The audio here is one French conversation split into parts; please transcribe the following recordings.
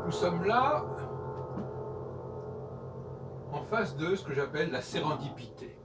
Nous sommes là en face de ce que j'appelle la sérendipité.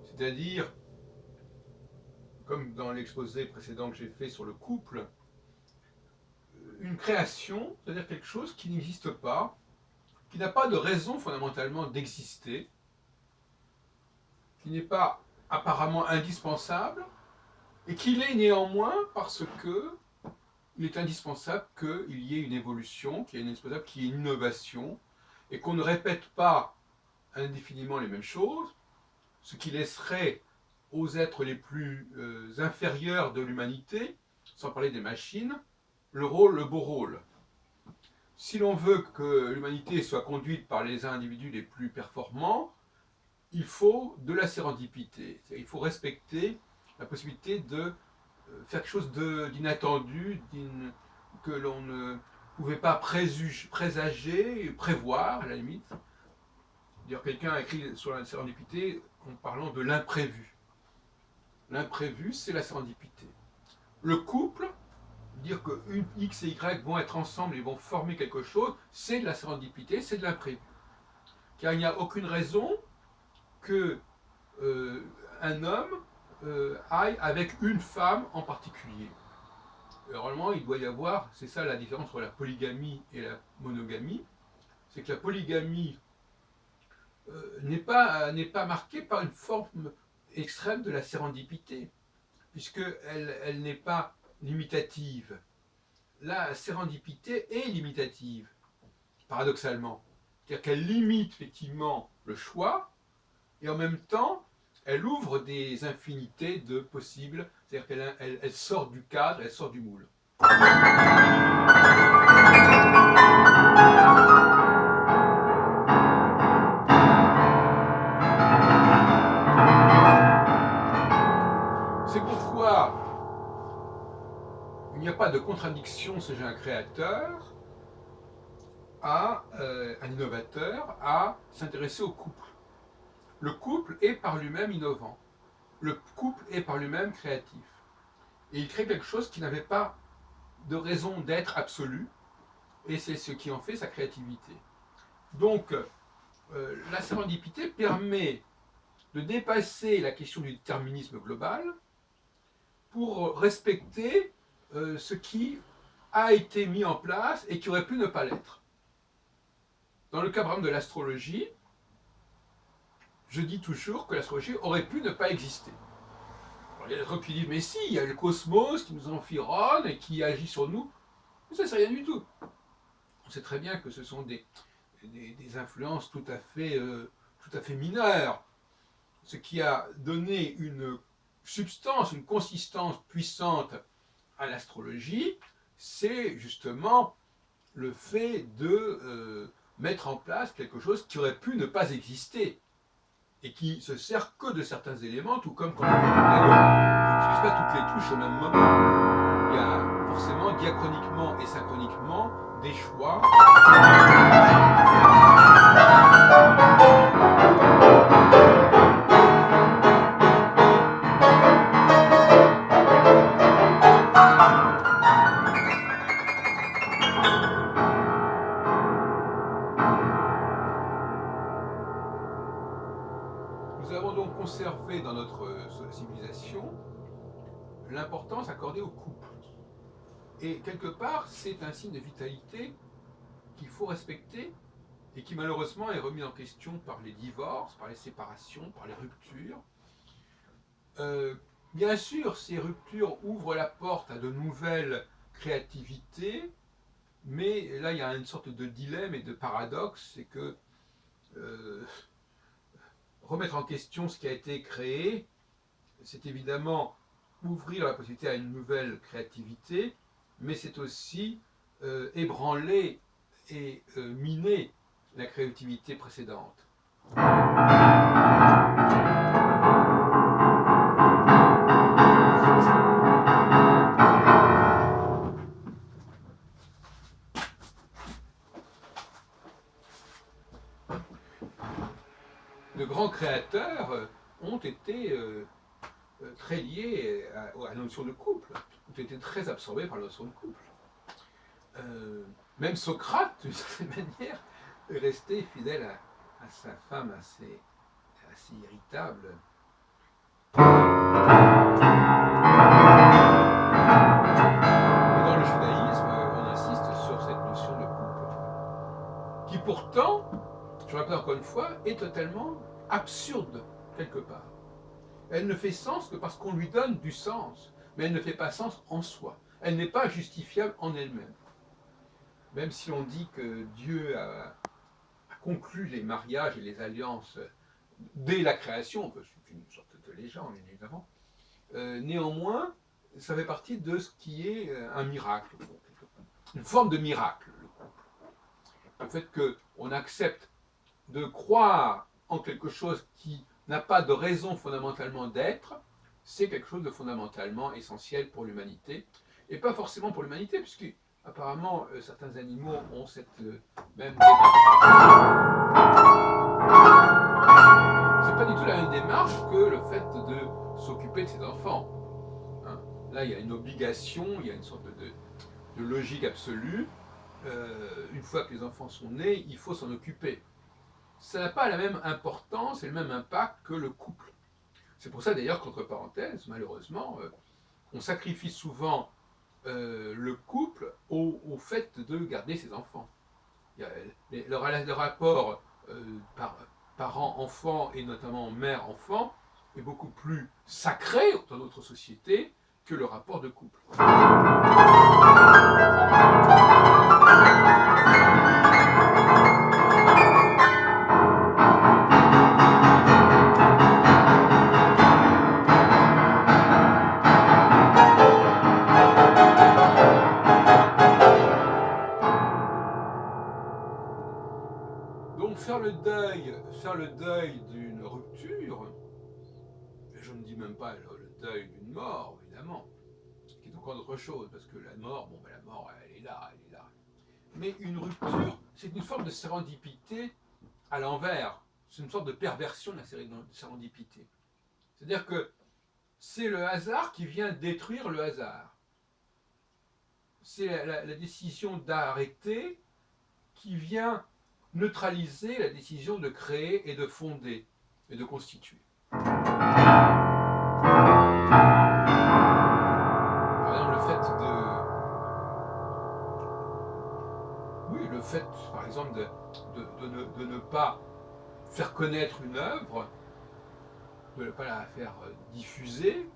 C'est-à-dire, comme dans l'exposé précédent que j'ai fait sur le couple, une création, c'est-à-dire quelque chose qui n'existe pas, qui n'a pas de raison fondamentalement d'exister, qui n'est pas apparemment indispensable, et qui l'est néanmoins parce que il est indispensable qu'il y ait une évolution, qu'il y ait indispensable qu'il y ait une innovation, et qu'on ne répète pas indéfiniment les mêmes choses, ce qui laisserait aux êtres les plus inférieurs de l'humanité, sans parler des machines, le beau rôle. Si l'on veut que l'humanité soit conduite par les individus les plus performants, il faut de la sérendipité. Il faut respecter la possibilité de faire quelque chose d'inattendu, que l'on ne pouvait pas présager, prévoir à la limite. D'ailleurs, quelqu'un a écrit sur la sérendipité en parlant de l'imprévu. L'imprévu, c'est la sérendipité. Le couple, dire que X et Y vont être ensemble et vont former quelque chose, c'est de la sérendipité, c'est de l'imprévu. Car il n'y a aucune raison que un homme aille avec une femme en particulier. Normalement, il doit y avoir, c'est ça la différence entre la polygamie et la monogamie, c'est que la polygamie n'est pas marquée par une forme extrême de la sérendipité, puisqu'elle n'est pas limitative. La sérendipité est limitative, paradoxalement. C'est-à-dire qu'elle limite effectivement le choix, et en même temps, elle ouvre des infinités de possibles, c'est-à-dire qu'elle sort du cadre, elle sort du moule. C'est pourquoi il n'y a pas de contradiction chez un créateur un innovateur, à s'intéresser au couple. Le couple est par lui-même innovant. Le couple est par lui-même créatif. Et il crée quelque chose qui n'avait pas de raison d'être absolue, et c'est ce qui en fait sa créativité. Donc, la sérendipité permet de dépasser la question du déterminisme global pour respecter ce qui a été mis en place et qui aurait pu ne pas l'être. Dans le cas, par exemple, de l'astrologie, je dis toujours que l'astrologie aurait pu ne pas exister. Alors, il y a d'autres qui disent, mais si, il y a le cosmos qui nous environne et qui agit sur nous. Mais ça, c'est rien du tout. On sait très bien que ce sont des influences tout à fait mineures. Ce qui a donné une substance, une consistance puissante à l'astrologie, c'est justement le fait de mettre en place quelque chose qui aurait pu ne pas exister et qui se sert que de certains éléments, tout comme quand on joue du piano, je n'utilise pas toutes les touches au même moment. Il y a forcément diachroniquement et synchroniquement des choix. Nous avons donc conservé dans notre civilisation l'importance accordée au couple. Et quelque part, c'est un signe de vitalité qu'il faut respecter et qui malheureusement est remis en question par les divorces, par les séparations, par les ruptures. Bien sûr, ces ruptures ouvrent la porte à de nouvelles créativités, mais là il y a une sorte de dilemme et de paradoxe, c'est que remettre en question ce qui a été créé, c'est évidemment ouvrir la possibilité à une nouvelle créativité, mais c'est aussi ébranler et miner la créativité précédente. De grands créateurs ont été très liés à la notion de couple, ont été très absorbés par la notion de couple. Même Socrate, d'une certaine manière, est resté fidèle à sa femme assez irritable. Et dans le judaïsme, on insiste sur cette notion de couple, qui pourtant, je rappelle encore une fois, est totalement absurde quelque part. Elle ne fait sens que parce qu'on lui donne du sens, mais elle ne fait pas sens en soi. Elle n'est pas justifiable en elle-même. Même si on dit que Dieu a conclu les mariages et les alliances dès la création, c'est une sorte de légende évidemment, néanmoins, ça fait partie de ce qui est un miracle, une forme de miracle, le couple. Le fait qu'on accepte de croire en quelque chose qui n'a pas de raison fondamentalement d'être, c'est quelque chose de fondamentalement essentiel pour l'humanité, et pas forcément pour l'humanité, puisque apparemment certains animaux ont cette même démarche. C'est pas du tout la même démarche que le fait de s'occuper de ses enfants. Hein. Là, il y a une obligation, il y a une sorte de logique absolue. Une fois que les enfants sont nés, il faut s'en occuper. Ça n'a pas la même importance et le même impact que le couple. C'est pour ça d'ailleurs qu'entre parenthèses, malheureusement, on sacrifie souvent le couple au fait de garder ses enfants. Le rapport parent-enfant et notamment mère-enfant est beaucoup plus sacré dans notre société que le rapport de couple. Donc faire le deuil d'une rupture, je ne dis même pas le deuil d'une mort, évidemment, qui est encore autre chose, parce que la mort, la mort, elle est là. Mais une rupture, c'est une forme de sérendipité à l'envers. C'est une sorte de perversion de la sérendipité. C'est-à-dire que c'est le hasard qui vient détruire le hasard. C'est la décision d'arrêter qui vient neutraliser la décision de créer et de fonder et de constituer. Par exemple, le fait, par exemple, de ne pas faire connaître une œuvre, de ne pas la faire diffuser,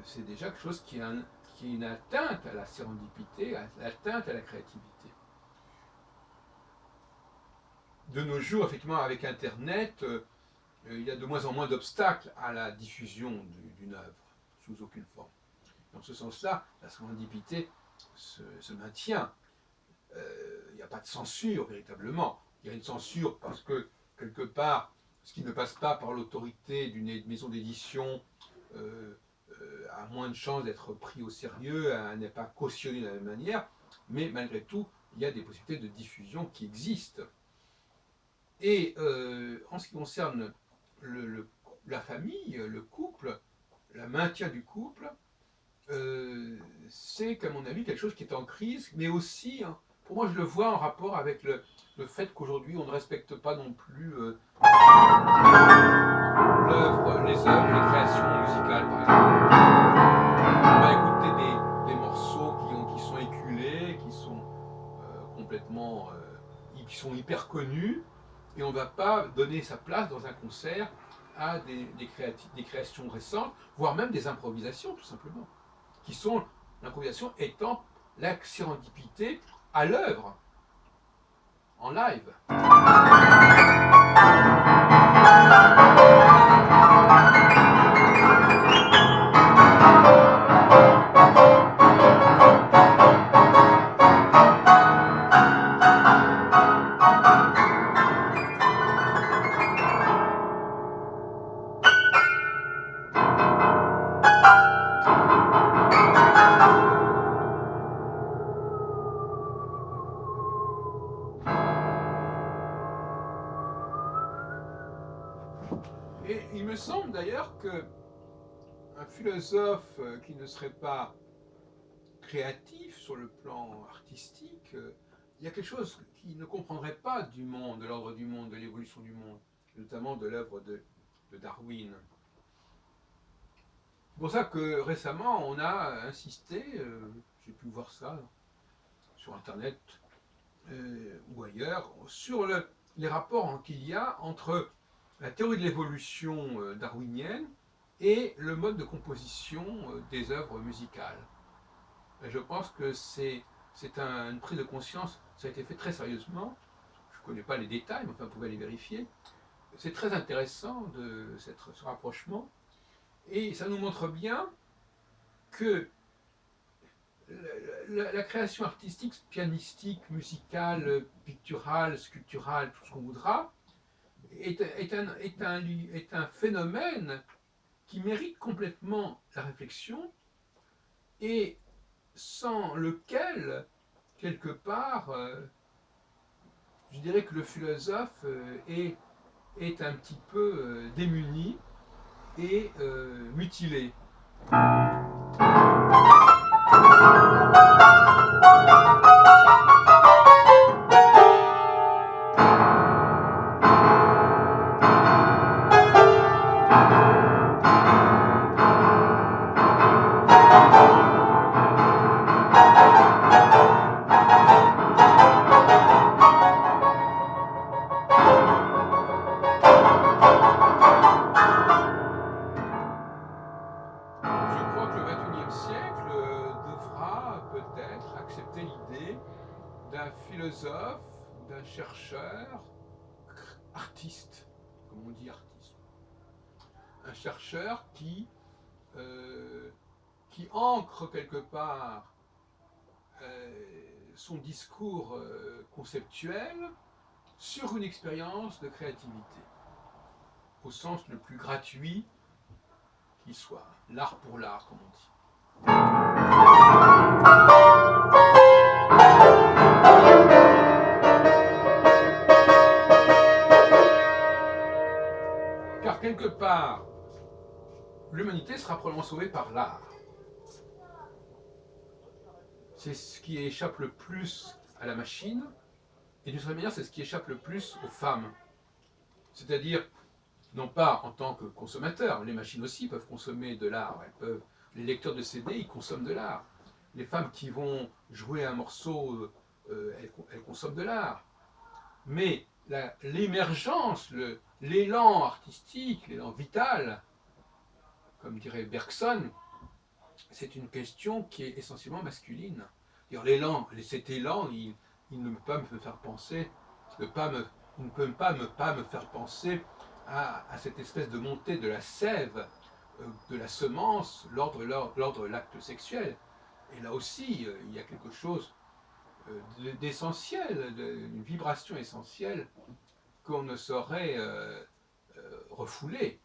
c'est déjà quelque chose qui est une atteinte à la sérendipité, atteinte à la créativité. De nos jours, effectivement, avec Internet, il y a de moins en moins d'obstacles à la diffusion d'une œuvre, sous aucune forme. Dans ce sens-là, la sérendipité se maintient. Il n'y a pas de censure, véritablement. Il y a une censure parce que, quelque part, ce qui ne passe pas par l'autorité d'une maison d'édition a moins de chances d'être pris au sérieux, n'est pas cautionné de la même manière, mais malgré tout, il y a des possibilités de diffusion qui existent. Et en ce qui concerne la famille, le couple, le maintien du couple, c'est, à mon avis, quelque chose qui est en crise, mais aussi, pour moi, je le vois en rapport avec le fait qu'aujourd'hui, on ne respecte pas non plus les œuvres, les créations musicales, par exemple. On va écouter des morceaux qui sont éculés, qui sont complètement, qui sont hyper connus, et on ne va pas donner sa place dans un concert à des créations récentes, voire même des improvisations, tout simplement, qui sont, l'improvisation étant la sérendipité à l'œuvre, en live. Et il me semble d'ailleurs que un philosophe qui ne serait pas créatif sur le plan artistique, il y a quelque chose qu'il ne comprendrait pas du monde, de l'ordre du monde, de l'évolution du monde, notamment de l'œuvre de Darwin. C'est pour ça que récemment, on a insisté, j'ai pu voir ça sur Internet ou ailleurs, sur les rapports qu'il y a entre la théorie de l'évolution darwinienne et le mode de composition des œuvres musicales. Et je pense que c'est une prise de conscience, ça a été fait très sérieusement, je ne connais pas les détails, mais enfin, vous pouvez les vérifier. C'est très intéressant ce rapprochement, et ça nous montre bien que la création artistique, pianistique, musicale, picturale, sculpturale, tout ce qu'on voudra, est un phénomène qui mérite complètement la réflexion et sans lequel, quelque part, je dirais que le philosophe est un petit peu démuni et mutilé. Je crois que le XXIe siècle devra peut-être accepter l'idée d'un philosophe, d'un chercheur, artiste, comme on dit artiste. Un chercheur qui ancre quelque part son discours conceptuel sur une expérience de créativité, au sens le plus gratuit qui soit, l'art pour l'art, comme on dit. Car quelque part, l'humanité sera probablement sauvée par l'art. C'est ce qui échappe le plus à la machine, et d'une certaine manière, c'est ce qui échappe le plus aux femmes. C'est-à-dire, non pas en tant que consommateurs, les machines aussi peuvent consommer de l'art, les lecteurs de CD, ils consomment de l'art. Les femmes qui vont jouer un morceau, elles consomment de l'art. Mais l'émergence, l'élan artistique, l'élan vital, comme dirait Bergson, c'est une question qui est essentiellement masculine. L'élan, cet élan, il ne peut pas me faire penser, il ne peut pas me faire penser à cette espèce de montée de la sève, de la semence, lors de l'acte sexuel. Et là aussi, il y a quelque chose d'essentiel, une vibration essentielle qu'on ne saurait refouler.